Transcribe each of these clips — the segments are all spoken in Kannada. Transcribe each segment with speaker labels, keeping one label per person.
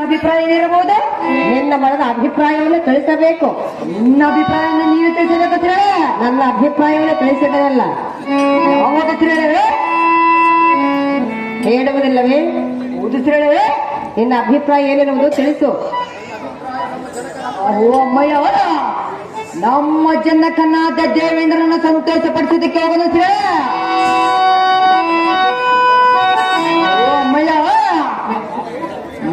Speaker 1: ಅಭಿಪ್ರಾಯ ಏನಿರಬಹುದು?
Speaker 2: ನಿನ್ನ ಮನದ ಅಭಿಪ್ರಾಯವನ್ನು ತಿಳಿಸಬೇಕು.
Speaker 1: ನಿನ್ನ ಅಭಿಪ್ರಾಯವನ್ನು ನೀವು ತಿಳಿಸಬೇಕು.
Speaker 2: ನನ್ನ ಅಭಿಪ್ರಾಯವನ್ನು ತಿಳಿಸಿದರಲ್ಲ,
Speaker 1: ಯಾವಾಗ
Speaker 2: ಹೇಳುವುದಿಲ್ಲವೇ?
Speaker 1: ಓದಿಸಿರೇ
Speaker 2: ನಿನ್ನ ಅಭಿಪ್ರಾಯ ಏನಿರುವುದು ತಿಳಿಸು.
Speaker 1: ಓ ಅಮ್ಮಯ್ಯ, ನಮ್ಮ ಜನಕನಾದ ದೇವೇಂದ್ರನ ಸಂತೋಷಪಡಿಸೋದಕ್ಕೆ ಹೋಗೋದು. ಓ ಅಮ್ಮಯ್ಯ,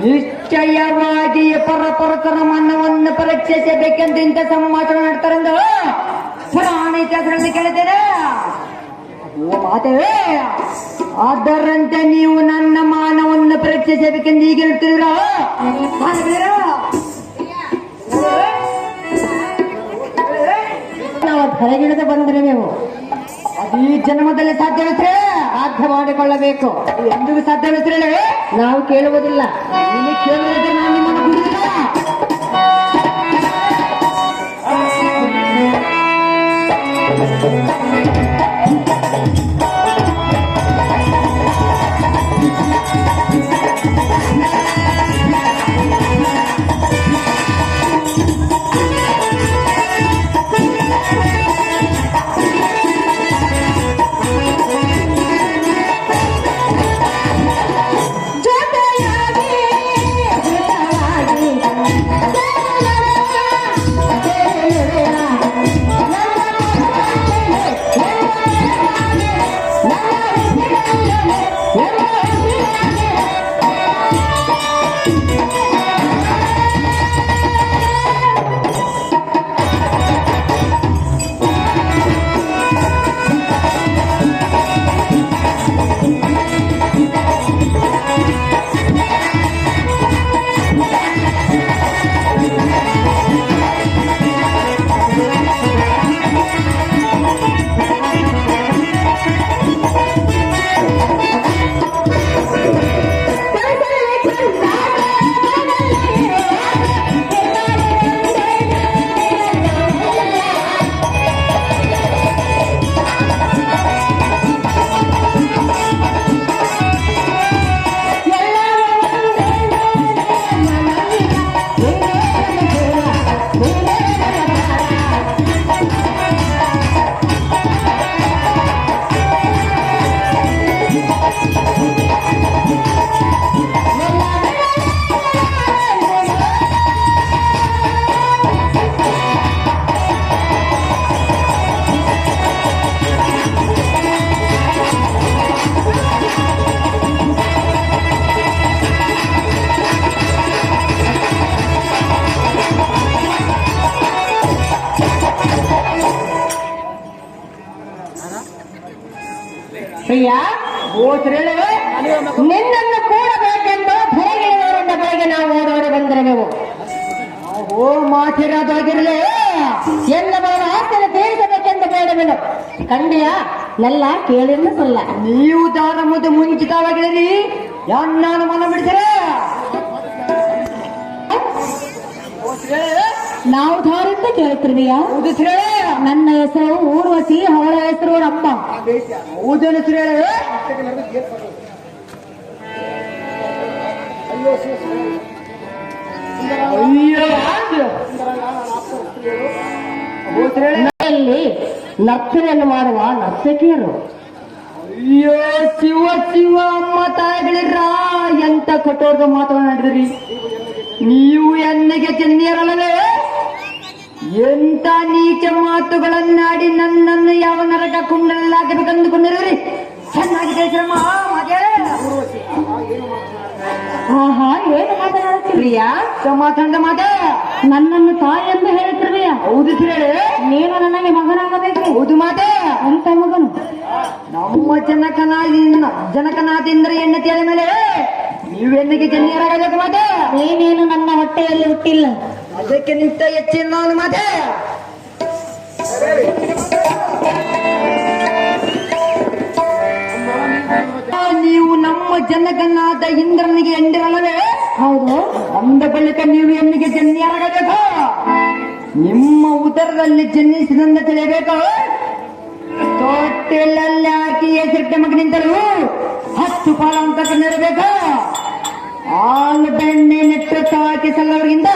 Speaker 1: ನಿಶ್ಚಯವಾಗಿ ಪರಪರತರ ಮನವನ್ನು ಪರೀಕ್ಷಿಸಬೇಕೆಂದು ಇಂಥ ಸಂಭಾಷಣೆ ಮಾಡ್ತಾರೆಂದು ಪುರಾಣ ಇತಿಹಾಸಗಳಲ್ಲಿ ಕೇಳಿದ್ದೇನೆ. ಓ ಮಾತೇ, ಅದರಂತೆ ನೀವು ನನ್ನ ಮಾನವನ್ನು ಪರೀಕ್ಷಿಸಬೇಕೆಂದು ಈಗ ಹೇಳ್ತೀರಾ?
Speaker 2: ನಾವು ಹೊರಗಿಳಿದು ಬಂದರೆ ನೀವು
Speaker 1: ಅದು ಈ ಜನ್ಮದಲ್ಲಿ ಸಾಧ್ಯವಿದ್ರೆ
Speaker 2: ಸಾಧ್ಯ ಮಾಡಿಕೊಳ್ಳಬೇಕು.
Speaker 1: ಎಂದಿಗೂ ಸಾಧ್ಯವಿದ್ರೆ
Speaker 2: ನಾವು ಕೇಳುವುದಿಲ್ಲ.
Speaker 1: ನೀನು ಕೇಳಿದ್ರೆ ನಾನು ನಿಮ್ಮನ್ನು ಬಿಡುವುದಿಲ್ಲ.
Speaker 2: ಪ್ರಿಯ, ನಿನ್ನನ್ನು ಕೂಡಬೇಕೆಂದು ಹೊರಗಿಳಿದವರಿಂದ ಬೆಳಗ್ಗೆ ನಾವು ಓಡೋಡಿ ಬಂದಿರಬೇಕು.
Speaker 1: ಓ ಮಾತಿರೋದಾಗಿರಲಿ,
Speaker 2: ಎಲ್ಲವರ ಆಸೆಯನ್ನು ತೀರಿಸಬೇಕೆಂದು ಬೇಡವೆನು. ಕಂಡಿಯ ನೆಲ್ಲ ಕೇಳಿಲ್ಲ ಸಲ್ಲ.
Speaker 1: ನೀವು ದಾರಮುದು ಮುಂಚಿತವಾಗಿರಲಿ, ನಾನು ಮನ ಬಿಡ್ತೀರ.
Speaker 2: ನಾವು ದಾರಿಂದ ಕೇಳ್ತಿರ್ವಿಯಾ? ನನ್ನ ಹೆಸರು ಊರ್ವಶಿ, ಅವಳ ಹೆಸರು ರಮ್ಮ.
Speaker 1: ಊದನ
Speaker 2: ನರ್ತನೆಯನ್ನು ಮಾಡುವ ನರ್ತಕಿಯರು.
Speaker 1: ಅಯ್ಯೋ ಶಿವ ಶಿವ, ಅಮ್ಮ ತಾಯಿಗಳಿರ ಎಂತ ಕಠೋರದ ಮಾತನಾಡಿದ್ರಿ ನೀವು. ಎನ್ನೆಗೆ ಚೆನ್ನಿಯರಲ್ಲವೇ ಎಂತ ನೀಚ ಮಾತುಗಳನ್ನಾಡಿ ನನ್ನನ್ನು ಯಾವ ನರಕ ಕುಂಡಲಾಗಬೇಕಂದುಕೊಂಡಿರಿ. ಚೆನ್ನಾಗಿ ತಿಳಿಸ್ರಮ್ಮ.
Speaker 2: ಆಹಾ, ಏನು ಮಾತನಾಡುತ್ತಿರ್ರಿಯಾ?
Speaker 1: ಮಾತಾಡಿದ ಮಾತೆ
Speaker 2: ನನ್ನನ್ನು ತಾಯಿ ಎಂದು ಹೇಳುತ್ತಿರ್ರಿಯ?
Speaker 1: ಹೌದು ಹೇಳಿ.
Speaker 2: ನೀನು ನನಗೆ ಮಗನಾಗಬೇಕು.
Speaker 1: ಹೌದು ಮಾತೆ.
Speaker 2: ಎಂತ ಮಗನು?
Speaker 1: ನಮ್ಮ ಜನಕನಾದಿಂದ ಹೆಣ್ಣತಿಯ ಮೇಲೆ ನೀವು ಎಣ್ಣಿಗೆ ಚೆನ್ನಿಯರಾಗಬೇಕು ಮಾತೆ.
Speaker 2: ನೀನೇನು ನನ್ನ ಹೊಟ್ಟೆಯಲ್ಲಿ ಹುಟ್ಟಿಲ್ಲ,
Speaker 1: ಅದಕ್ಕೆ ನಿಂತ ಹೆಚ್ಚಿನ ಮಾತೆ. ನೀವು ನಮ್ಮ ಜನಕನಾದ ಇಂದ್ರನಿಗೆ ಎಂದಿರಲ್ಲವೇ?
Speaker 2: ಹೌದು.
Speaker 1: ಅಂದ ಬಳಿಕ ನೀವು ಎಣ್ಣಿಗೆ ಜನ್ಯರಾಗಬೇಕು. ನಿಮ್ಮ ಉದರದಲ್ಲಿ ಜನ್ನಿಸಿದಂತ ತಿಳಿಯಬೇಕು. ತೊಟ್ಟಿಲಲ್ಲಿ ಹಾಕಿ ಹೆಸರಿಟ್ಟ ಮಗನಿಂದಲೂ 10 ಪಾಲ ಅಂತ ನೆರಬೇಕು. ಹಾಲು ಬೆಣ್ಣೆ ನೆಟ್ಟು ವಯಸ್ಸಲ್ಲವರಿಗಿಂತ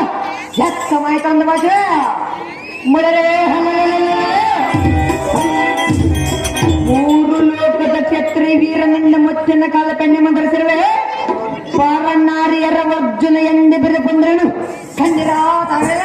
Speaker 1: ಎತ್ತಮಾಯ್ತು ಅಂದ ಭಾಷೆ ಮುಳರೆ ಮೂರು ಲೋಕದ ಛತ್ರಿ ವೀರನಿಂದ ಮುಚ್ಚಿನ ಕಾಲ ಕಣ್ಣಿ ಮಂತ್ರಿಸಿರುವೆ ಪರನಾರಿಯರ ಅರ್ಜುನ ಎಂದು ಬಿರು ಬಂದ್ರನು ಕಂದಿರಾ ತಾವೇ